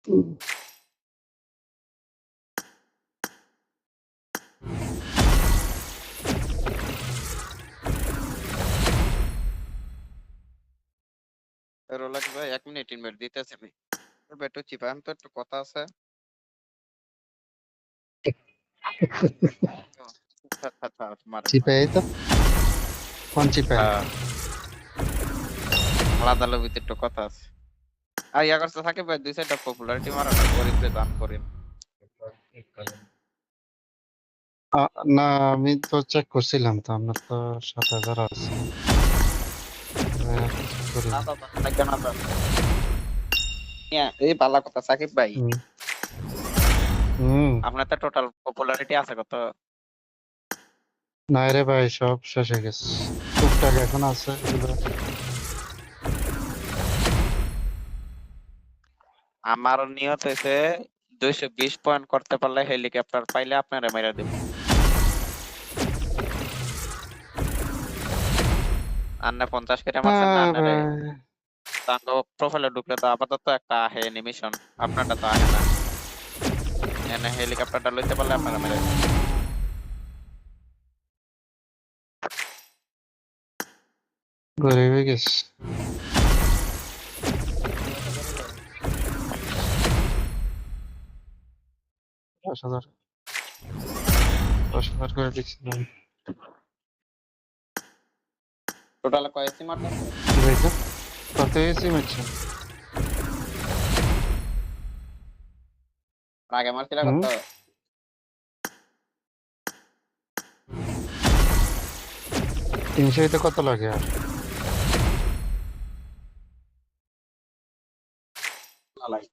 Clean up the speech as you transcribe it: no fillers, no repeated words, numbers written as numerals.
রোলাক ভাই 1 minute invite দিতেছি আমি। একটু চিপান তো একটু কথা আছে। চিপাই তো কোন চিপাই? আলাদা লবিতে একটু কথা আছে। আর ইয়া করতে থাকে ভাই 2 সাইডটা পপুলারিটি মারাটা গরিবরে দান করেন। না আমি তো চেক করছিলাম তো আপনার তো 7,000 আছে। না দাদা লাগবে না দাদা। এই বালা কথা সাকিব ভাই। আপনার তো টোটাল পপুলারিটি আছে কত? না রে ভাই সব শেষ হয়ে গেছে, টুকটাক এখন আছে এগুলো। আমার নিয়ত হয়েছে 220 পয়েন্ট করতে পারলে হেলিকপ্টার পাইলে আপনারা মেরে দেব। আন্না 50 কেটে মারছেন না আন্নারে। তাঙ্গ প্রোফাইলে ঢুকলে তো আপাতত একটা আহে অ্যানিমেশন, আপনারটা তো আহে না। এনে হেলিকপ্টারটা লইতে পারলে আপনারা মেরে দেব। গরিব হয়ে গেছে। 10,000 10,000 করে দিচ্ছিলাম। টোটাল কয় সিম মারছেন? কি হয়েছে? কত এসি মারছেন? আগে মারছিলা কত? 300 কত লাগে আর? না লাগে।